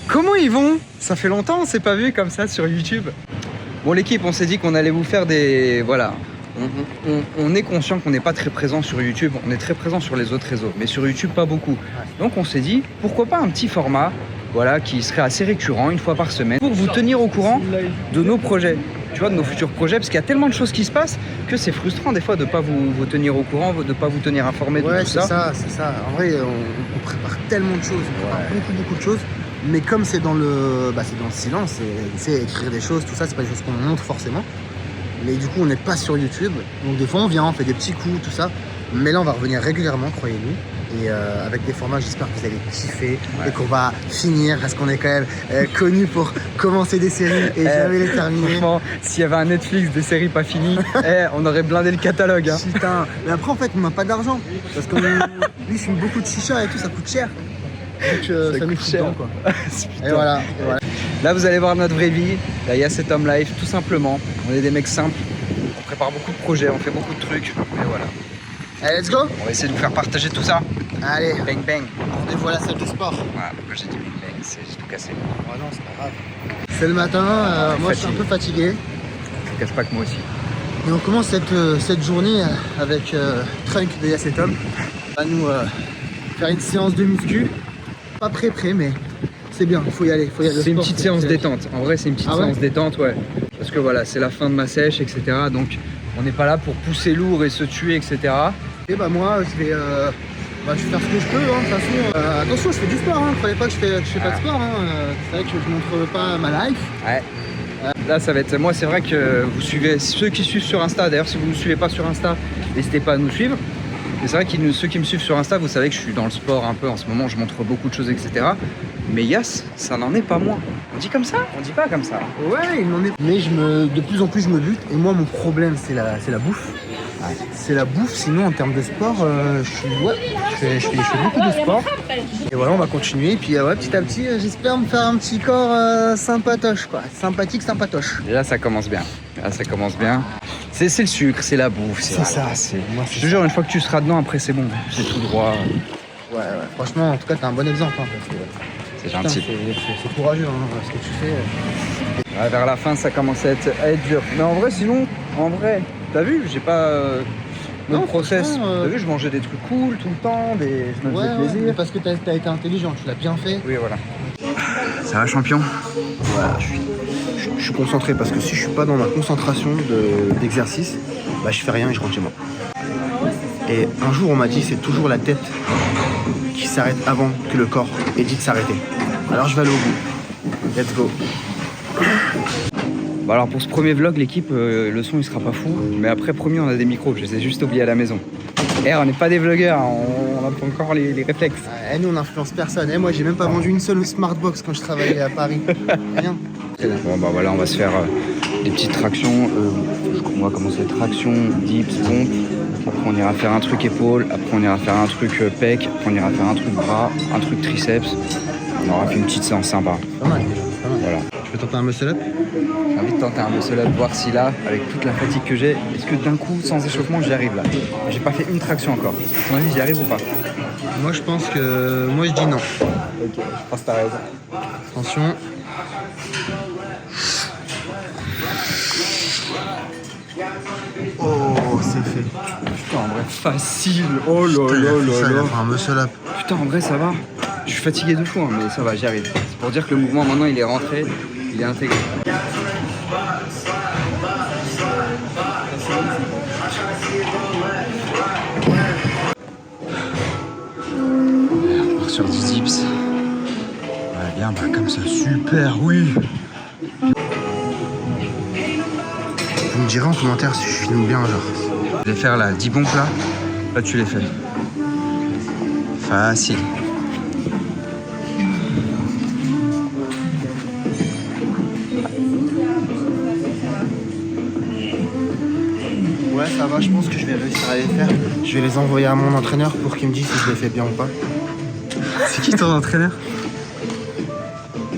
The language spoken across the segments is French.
Comment ils vont? Ça fait longtemps on s'est pas vu comme ça sur YouTube. Bon l'équipe, on s'est dit qu'on allait vous faire des... Voilà. On est conscient qu'on n'est pas très présent sur YouTube, on est très présent sur les autres réseaux, mais sur YouTube pas beaucoup. Donc on s'est dit, pourquoi pas un petit format, voilà, qui serait assez récurrent, une fois par semaine, pour vous tenir au courant de nos projets, tu vois, de nos futurs projets, parce qu'il y a tellement de choses qui se passent que c'est frustrant des fois de ne pas vous tenir au courant, de ne pas vous tenir informé de tout ça. C'est ça. En vrai, on prépare tellement de choses, on prépare beaucoup de choses. Mais comme c'est dans le silence, c'est écrire des choses, tout ça, c'est pas des choses qu'on montre forcément. Mais du coup, on n'est pas sur YouTube. Donc des fois, on vient, on fait des petits coups, tout ça. Mais là, on va revenir régulièrement, croyez-nous. Et avec des formats, j'espère que vous allez kiffer et qu'on va finir, parce qu'on est quand même connu pour commencer des séries et jamais les terminer. Franchement, s'il y avait un Netflix des séries pas finies, on aurait blindé le catalogue. Hein. Putain. Mais après, en fait, on n'a pas d'argent. Parce que lui, il fume beaucoup de chicha et tout, ça coûte cher. Donc ça nous fout dedans, quoi. Et voilà. Là, vous allez voir notre vraie vie. Là, il y a cet homme life, tout simplement. On est des mecs simples. On prépare beaucoup de projets, on fait beaucoup de trucs. Et voilà. Allez, let's go. On va essayer de vous faire partager tout ça. Allez. Bang bang. Rendez-vous à la salle de sport. Voilà, pourquoi j'ai dit bang bang, j'ai tout cassé. Oh non, c'est pas grave. C'est le matin, moi je suis un peu fatigué. Je ne casse pas que moi aussi. Et on commence cette journée avec Trunk de Yacetom. On va nous faire une séance de muscu. Pas prêt, mais c'est bien, il faut y aller. C'est une petite séance détente. En vrai, c'est une petite séance détente, ouais. Parce que voilà, c'est la fin de ma sèche, etc. Donc, on n'est pas là pour pousser lourd et se tuer, etc. Et bah moi, je vais faire ce que je peux. Hein, de toute façon, attention, je fais du sport. Ne croyez pas que je fais pas de sport. Hein. C'est vrai que je montre pas ma life. Ouais. Là, ça va être... Moi, c'est vrai que vous suivez... Ceux qui suivent sur Insta, d'ailleurs, si vous ne nous suivez pas sur Insta, n'hésitez pas à nous suivre. Et c'est vrai que ceux qui me suivent sur Insta, vous savez que je suis dans le sport un peu en ce moment, je montre beaucoup de choses, etc. Mais Yass, ça n'en est pas moins. On dit comme ça? On dit pas comme ça. Ouais, il en est. Mais de plus en plus, je me bute. Et moi, mon problème, c'est la bouffe. Ouais. C'est la bouffe. Sinon, en termes de sport, je fais beaucoup de sport. Et voilà, on va continuer. Et puis, petit à petit, j'espère me faire un petit corps sympatoche, quoi. Sympathique, sympatoche. Et là, ça commence bien. Là, ça commence bien. C'est le sucre, c'est la bouffe. C'est ça. Je te jure, une fois que tu seras dedans, après, c'est bon. C'est tout droit. Ouais. Franchement, en tout cas, t'es un bon exemple. Hein, parce que, c'est gentil. C'est courageux, hein, ce que tu fais. Ouais, vers la fin, ça commence à être dur. Mais en vrai, sinon, t'as vu, j'ai pas... Mon process, t'as vu, je mangeais des trucs cool tout le temps, je me faisais plaisir. Mais parce que t'as été intelligent, tu l'as bien fait. Oui, voilà. Ça va, champion? Voilà, je suis concentré parce que si je suis pas dans ma concentration d'exercice, bah je fais rien et je rentre chez moi. Et un jour, on m'a dit, c'est toujours la tête qui s'arrête avant que le corps ait dit de s'arrêter. Alors je vais aller au bout. Let's go. Bon alors pour ce premier vlog, l'équipe, le son il sera pas fou. Mais après, promis, on a des micros, je les ai juste oubliés à la maison. On n'est pas des vlogueurs, on a pas encore les réflexes. Nous, on n'influence personne. Moi, j'ai même pas vendu une seule Smartbox quand je travaillais à Paris. Rien. Bon bah voilà, on va se faire des petites tractions. On va commencer traction, dips, pompe. Après on ira faire un truc épaule. Après on ira faire un truc pec. Après on ira faire un truc bras, un truc triceps. On aura fait une petite séance sympa. Pas mal. Voilà. Tu veux tenter un muscle-up? J'ai envie de tenter un muscle-up, voir si là, avec toute la fatigue que j'ai, est-ce que d'un coup, sans échauffement, j'y arrive là? J'ai pas fait une traction encore. À ton avis, j'y arrive ou pas? Moi, je pense que... Moi, je dis non. Ok, je pense que t'as raison. Attention. Oh, c'est fait. Putain, en vrai, facile. Oh là là là là. Un muscle-up. Putain, en vrai, ça va. Je suis fatigué de fou, hein, mais ça va, j'y arrive. C'est pour dire que le mouvement, maintenant, il est rentré, il est intégré. On part sur du dips. Ouais, bien, bah, comme ça, super, oui. Vous me direz en commentaire si je filme bien, genre. Je vais faire là, 10 pompes là. Là, tu les fais. Facile. Ouais, ça va, je pense que je vais réussir à les faire. Je vais les envoyer à mon entraîneur pour qu'il me dise si je les fais bien ou pas. C'est qui ton entraîneur?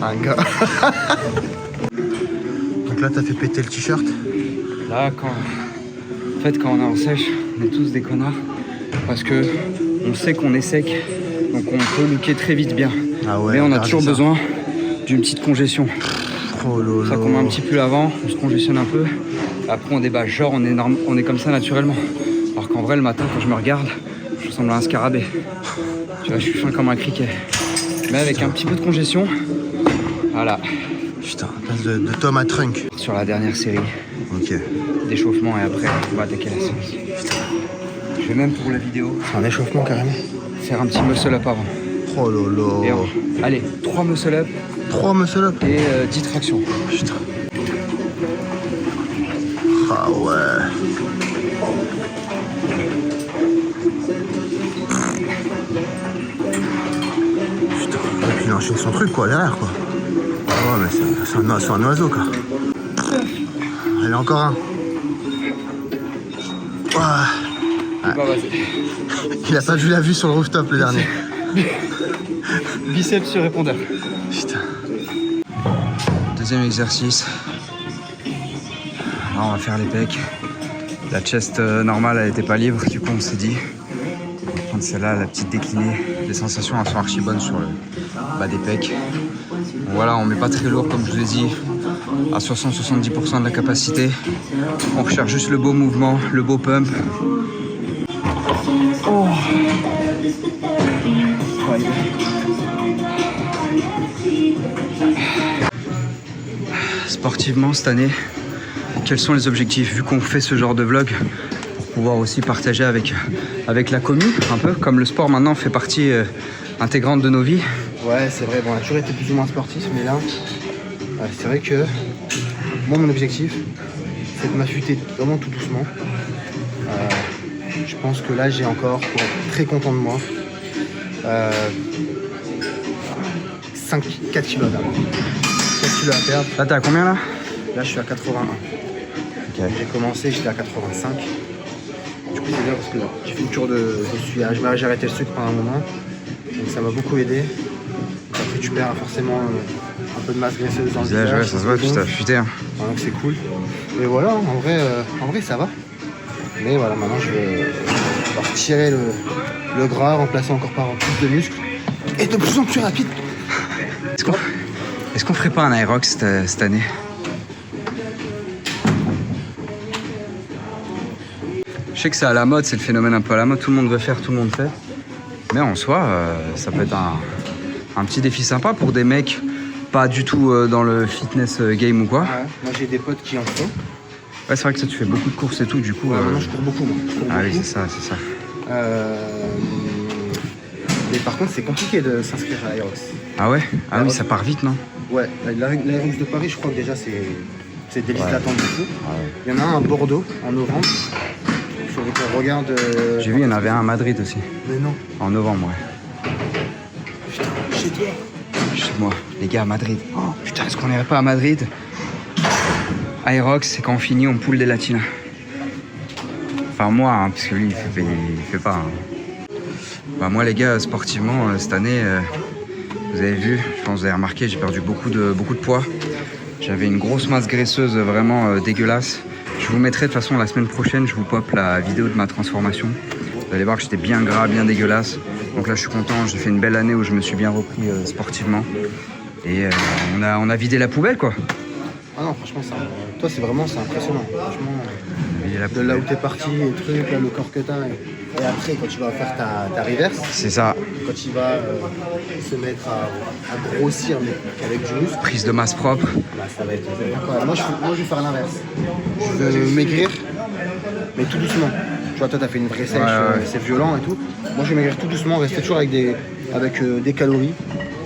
Un gars. Donc là, t'as fait péter le t-shirt. Là, en fait, quand on est en sèche, on est tous des connards. Parce que on sait qu'on est sec, donc on peut looker très vite bien. Ah ouais, mais on a toujours besoin d'une petite congestion. Oh lolo. C'est ça qu'on met un petit peu avant, on se congestionne un peu. Après on débat, genre on est comme ça naturellement. Alors qu'en vrai le matin quand je me regarde, je ressemble à un scarabée. Tu vois, je suis fin comme un criquet. Mais avec un petit peu de congestion, voilà. Putain, place de Tom à Trunk. Sur la dernière série, Ok. d'échauffement et après on va attaquer la séance. Putain. Je vais même pour la vidéo C'est un échauffement carrément. faire un petit muscle up avant. Oh lolo. Et allez, 3 muscle up 3 muscle up. et 10 tractions. Putain. Ah ouais. Putain. Et puis il enchaîne son truc quoi, derrière quoi. Ah ouais, mais c'est un oiseau quoi. Allez, encore un. Ouah. Bah, vas-y. Il a pas vu la vue sur le rooftop le dernier. Biceps sur répondeur. Putain. Deuxième exercice. Là, on va faire les pecs. La chest normale, elle n'était pas libre. Du coup, on s'est dit, on va prendre celle-là, la petite déclinée. Les sensations, elles sont archi bonnes sur le bas des pecs. Donc, voilà, on met pas très lourd, comme je vous ai dit, à 60-70% de la capacité. On recherche juste le beau mouvement, le beau pump. Oh. Sportivement cette année, quels sont les objectifs vu qu'on fait ce genre de vlog pour pouvoir aussi partager avec la commu un peu comme le sport maintenant fait partie intégrante de nos vies. Ouais, c'est vrai, bon, on a toujours été plus ou moins sportif, mais là, c'est vrai que moi, mon objectif, c'est de m'affûter vraiment tout doucement. Je pense que là, j'ai encore, pour être très content de moi, 4 kilos à perdre. 4 kilos à perdre. Là t'es à combien là? Là, je suis à 81. Okay. J'ai commencé, j'étais à 85. Du coup, c'est bien parce que j'ai fait une cure de... J'ai arrêté le sucre pendant un moment. Donc ça m'a beaucoup aidé. Après, tu perds forcément un peu de masse graisseuse dans le visage. Ouais, ça se voit, tu t'es affûté. Hein. Donc c'est cool. Et voilà, en vrai, ça va. Mais voilà, maintenant, je vais retirer le gras, remplacer encore par plus de muscles. Et de plus en plus rapide. Est-ce qu'on ferait pas un Aerox cette année? Je sais que c'est à la mode, c'est le phénomène un peu à la mode, tout le monde veut faire, tout le monde fait. Mais en soi, ça peut être un petit défi sympa pour des mecs pas du tout dans le fitness game ou quoi. Ouais, moi j'ai des potes qui en font. Ouais, c'est vrai que ça, tu fais beaucoup de courses et tout, du coup. Ouais, maintenant je cours beaucoup, moi. Ah oui, c'est ça, c'est ça. Mais par contre, c'est compliqué de s'inscrire à l'Aerox. Ah ouais? Ah oui, ça part vite, non? Ouais, l'Aerox de Paris, je crois que déjà c'est des listes Ouais. d'attente beaucoup. Ouais. Il y en a un à Bordeaux en novembre. Il faudrait qu'on regarde. J'ai vu, il y en avait un à Madrid aussi, Mais non. en novembre, ouais. Putain, chez toi. Chez moi, les gars, à Madrid. Oh, putain, est-ce qu'on irait pas à Madrid? Aerox, c'est quand on finit, on poule des latinas. Enfin, moi, hein, parce que lui, il fait pas. Hein. Bah, moi, les gars, sportivement, cette année, vous avez vu, je pense que vous avez remarqué, j'ai perdu beaucoup de poids. J'avais une grosse masse graisseuse vraiment dégueulasse. Je vous mettrai de toute façon la semaine prochaine, je vous pop la vidéo de ma transformation. Vous allez voir que j'étais bien gras, bien dégueulasse. Donc là, je suis content, j'ai fait une belle année où je me suis bien repris sportivement. Et on a vidé la poubelle, quoi. Ah non, franchement, toi, c'est impressionnant. Franchement, Vidé la de là où poubelle. t'es parti, les trucs, là, le corps que t'as. Et après, quand tu vas faire ta reverse, C'est ça, quand il va se mettre à grossir, mais avec du muscle, prise de masse propre. là, ça va être incroyable. Moi, je vais faire l'inverse. Je veux maigrir, mais tout doucement. Tu vois, toi, t'as fait une vraie sèche, Ouais. c'est violent et tout. Moi, je vais maigrir tout doucement, rester toujours avec des calories,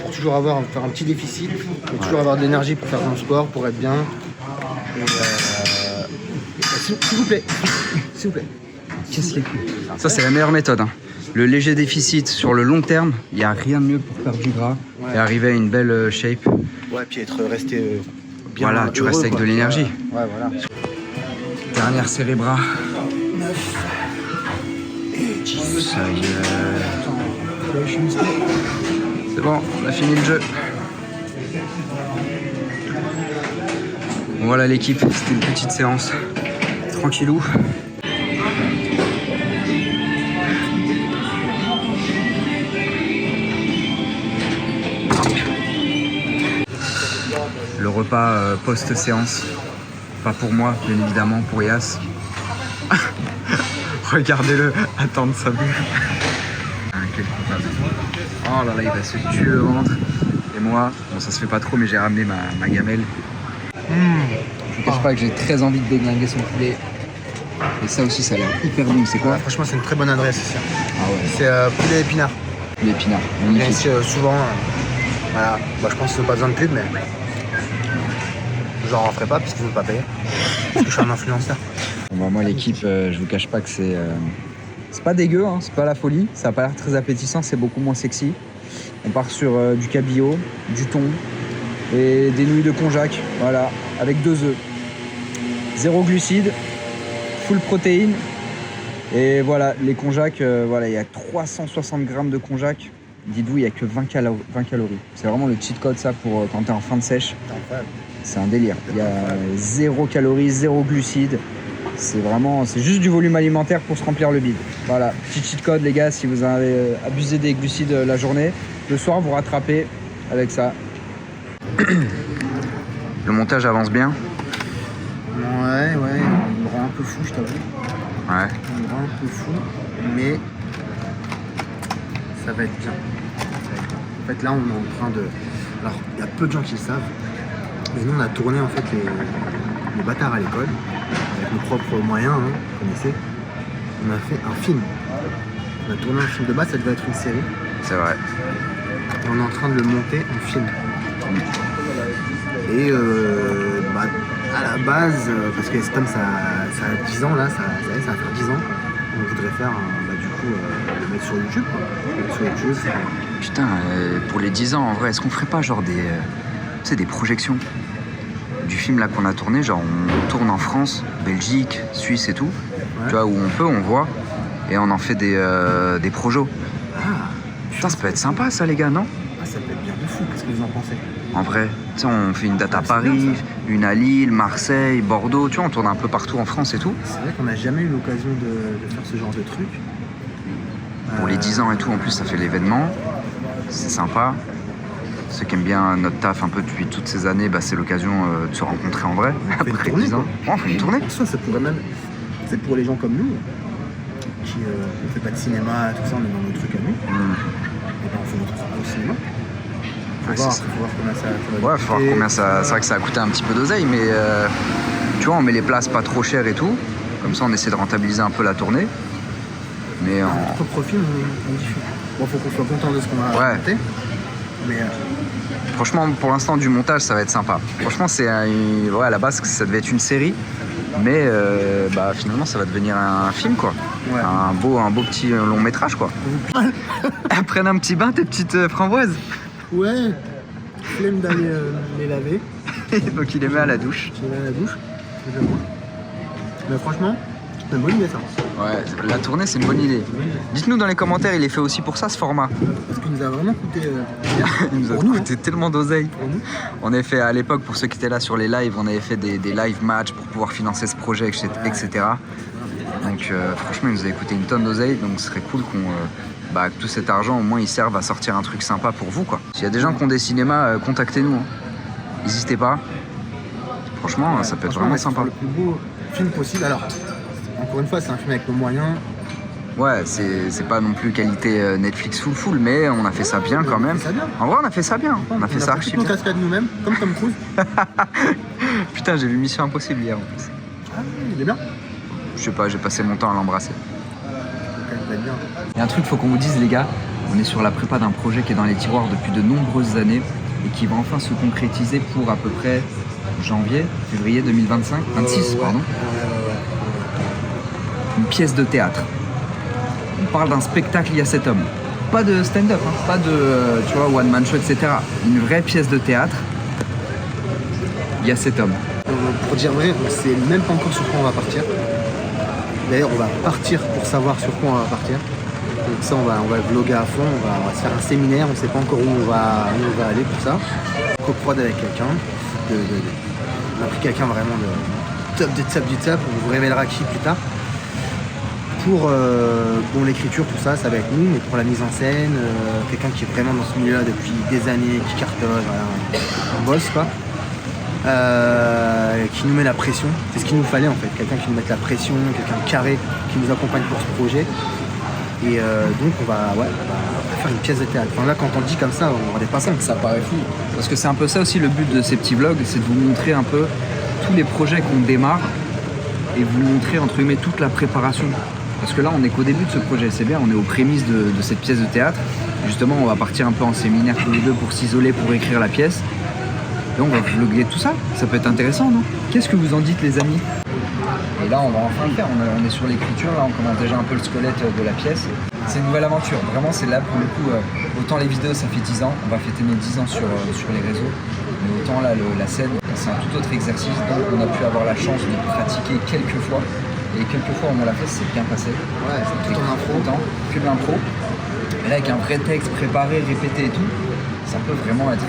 pour toujours faire un petit déficit, mais toujours avoir de l'énergie pour faire ton sport, pour être bien. Et, s'il vous plaît, s'il vous plaît. Qu'est-ce qui est cool? Ça, c'est la meilleure méthode. Hein. Le léger déficit sur le long terme, il n'y a rien de mieux pour perdre du gras Ouais. et arriver à une belle shape. Ouais, puis resté bien. Voilà, tu restes heureux, avec quoi. de l'énergie. Ouais, voilà. Dernière série bras. 9 et 10. Ça y est. C'est bon, on a fini le jeu. Bon, voilà l'équipe, c'était une petite séance. Tranquillou. le repas post-séance. Pas pour moi, bien évidemment, pour Yas. Regardez-le attendre sa bouche. Quel coupable. Oh là là, il va se tuer le ventre. Et moi, bon ça se fait pas trop, mais j'ai ramené ma gamelle. Je vous cache pas que j'ai très envie de déglinguer son poulet. Et ça aussi, ça a l'air hyper bon. C'est quoi? Franchement, c'est une très bonne adresse ici. Ah ouais, C'est poulet épinard. l'épinard, Bien magnifique. ici, souvent, voilà. Bah, je pense que c'est pas besoin de pub, mais j'en referai pas puisque je veux pas payer. Parce que je suis un influenceur. Bon, bah, moi, l'équipe, je vous cache pas que c'est pas dégueu, hein, c'est pas la folie. Ça a pas l'air très appétissant, c'est beaucoup moins sexy. On part sur du cabillaud, du thon et des nouilles de konjac, voilà, avec 2 œufs. 0 glucides, full protéines. Et voilà, les konjac, voilà, il y a 360 grammes de konjac. Dites-vous, il n'y a que 20 calories. C'est vraiment le cheat code, ça, pour quand t'es en fin de sèche. C'est incroyable. C'est un délire. Il y a 0 calories, 0 glucides. C'est juste du volume alimentaire pour se remplir le bide. Voilà, petit cheat code, les gars, si vous avez abusé des glucides la journée, le soir, vous rattrapez avec ça. Le montage avance bien. Ouais, il me rend un peu fou, je t'avoue. Ouais. Il me rend un peu fou, mais ça va être bien. En fait, là, on est en train de... Alors, il y a peu de gens qui le savent, mais nous, on a tourné, en fait, les bâtards à l'école, avec nos propres moyens, hein, vous connaissez. On a fait un film. On a tourné un film de base, ça devait être une série, C'est vrai. et on est en train de le monter en film. Et bah, à la base, parce que Estom ça a 10 ans là, ça va faire 10 ans, on voudrait faire du coup le mettre sur YouTube quoi. Le mettre sur YouTube, Putain, pour les 10 ans, en vrai, est-ce qu'on ferait pas genre des projections du film là qu'on a tourné, genre on tourne en France, Belgique, Suisse et tout, Ouais. tu vois, où on peut, on voit, et on en fait des projos. Ah, Putain, ça peut être sympa ça les gars, non? ça peut être bien de fou, qu'est-ce que vous en pensez? En vrai, tu sais, on fait une date à C'est bien, Paris, ça. une à Lille, Marseille, Bordeaux, tu vois, on tourne un peu partout en France et tout. C'est vrai qu'on n'a jamais eu l'occasion de faire ce genre de truc. Pour les 10 ans et tout, en plus, ça fait l'événement, c'est sympa. Ceux qui aiment bien notre taf un peu depuis toutes ces années, bah, c'est l'occasion de se rencontrer en vrai. On fait une Après tournée, 10 ans. quoi. Ouais, on fait une tournée. En soi, ça pourrait même... C'est pour les gens comme nous, qui ne fait pas de cinéma, tout ça, on est dans nos trucs à nous. Et ben, on fait notre propre cinéma. Ouais, Faut c'est ça. voir combien ça va Ouais, faut voir coûter, combien ça. C'est vrai que ça a coûté un petit peu d'oseille, mais tu vois, on met les places pas trop chères et tout. Comme ça, on essaie de rentabiliser un peu la tournée. Mais Notre propre film, on diffuse. Bon, faut qu'on soit content de ce qu'on a Ouais. raconté. Mais franchement, pour l'instant, du montage, ça va être sympa. Franchement, ouais, à la base, ça devait être une série. Mais bah, finalement, ça va devenir un film, quoi. ouais. Un beau petit long métrage, quoi. Prenne un petit bain, tes petites framboises. Ouais, flemme d'aller les laver. Donc, il les met à la douche. Je les mets à la douche. je vois. Mais franchement, c'est une bonne idée ça. Ouais, la tournée, c'est une bonne idée. Dites-nous dans les commentaires, il est fait aussi pour ça, ce format. Parce qu'il nous a vraiment coûté cher. Il nous a Pour nous, coûté tellement d'oseille. Pour nous. On avait fait à l'époque, pour ceux qui étaient là sur les lives, on avait fait des live matchs pour pouvoir financer ce projet, etc. Donc franchement, il nous avait coûté une tonne d'oseille, donc ce serait cool que tout cet argent, au moins, il serve à sortir un truc sympa pour vous, quoi. S'il y a des gens qui ont des cinémas, contactez-nous. Hein. N'hésitez pas. Franchement, ça peut être vraiment ouais, c'est sympa. le plus beau film possible. Alors, encore une fois, c'est un film avec nos moyens. Ouais, c'est pas non plus qualité Netflix full, mais on a fait ça bien quand On a même. fait ça bien. En vrai, on a fait ça bien. On a fait ça pris archi toutes nos bien. cascades nous-mêmes, comme Tom Cruise. Putain, j'ai vu Mission Impossible hier en plus. Ah, il est bien. Je sais pas, j'ai passé mon temps à l'embrasser. Il va être bien. Il y a un truc, faut qu'on vous dise, les gars. On est sur la prépa d'un projet qui est dans les tiroirs depuis de nombreuses années et qui va enfin se concrétiser pour à peu près février 2025, 26, pardon. Une pièce de théâtre. On parle d'un spectacle, il y a cet homme. Pas de stand-up, hein, pas de tu vois, one-man show, etc. Une vraie pièce de théâtre. Il y a cet homme. Pour dire vrai, on sait même pas encore sur quoi on va partir. D'ailleurs, on va partir pour savoir sur quoi on va partir. Donc ça, on va vlogger à fond, on va se faire un séminaire, on sait pas encore où on va aller pour ça. Co-prod avec quelqu'un. On a pris quelqu'un vraiment de top du top, on vous révélera qui plus tard. Pour l'écriture, tout ça, ça va être nous, mais pour la mise en scène, quelqu'un qui est vraiment dans ce milieu-là depuis des années, qui cartonne, voilà, on bosse quoi. qui nous met la pression. C'est ce qu'il nous fallait en fait, quelqu'un qui nous mette la pression, quelqu'un de carré, qui nous accompagne pour ce projet. Et donc on va faire une pièce de théâtre. Enfin, là quand on le dit comme ça, on ne pas compte. Ça paraît fou. Parce que c'est un peu ça aussi le but de ces petits vlogs, c'est de vous montrer un peu tous les projets qu'on démarre et vous montrer entre guillemets toute la préparation. Parce que là on est qu'au début de ce projet, c'est bien, on est aux prémices de cette pièce de théâtre. Justement on va partir un peu en séminaire tous les deux pour s'isoler, pour écrire la pièce. Et on va vlogger tout ça, ça peut être intéressant, non? Qu'est-ce que vous en dites les amis? Et là on va enfin le faire, on est sur l'écriture, là on commence déjà un peu le squelette de la pièce. C'est une nouvelle aventure, vraiment c'est là pour le coup, autant les vidéos ça fait 10 ans, on va fêter nos 10 ans sur les réseaux, mais autant là la scène c'est un tout autre exercice, donc on a pu avoir la chance de pratiquer quelques fois, et quelques fois on l'a fait, c'est bien passé. Ouais, c'est tout en impro. Que de l'impro, et là avec un vrai texte préparé, répété et tout, ça peut vraiment être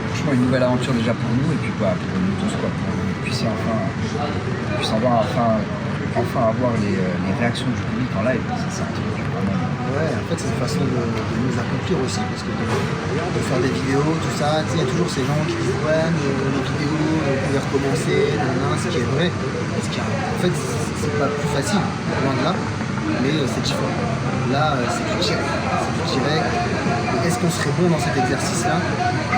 franchement une nouvelle aventure déjà pour nous, et puis pour nous tous quoi, pour que vous puissiez enfin avoir les réactions du public en live, c'est un truc vraiment... Ouais, en fait c'est une façon de nous accomplir aussi, parce que de faire des vidéos, tout ça, il y a toujours ces gens qui disent ouais mais les vidéos, on pouvait recommencer, ce qui est vrai, parce qu'en fait c'est pas plus facile, loin de là, mais c'est différent. Là c'est plus direct, et est-ce qu'on serait bon dans cet exercice-là?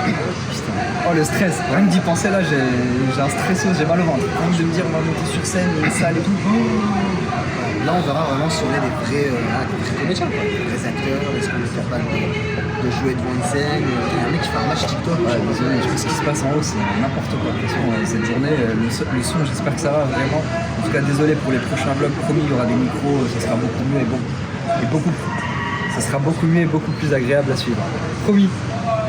Putain. Oh le stress, rien que d'y penser là, j'ai un stress, j'ai mal au ventre. Rien que de me dire on va monter sur scène, une salle et tout. Là on verra vraiment si on est des vrais comédiens, des vrais acteurs, est-ce qu'on est capable de jouer devant une scène. Il y a un mec qui fait un match TikTok. Ouais, désolé, je sais ce qui se passe en haut, c'est n'importe quoi. De toute façon, cette journée, le son, j'espère que ça va vraiment. En tout cas, désolé pour les prochains vlogs, promis, il y aura des micros, ça sera beaucoup mieux ça sera beaucoup mieux et beaucoup plus agréable à suivre. Promis.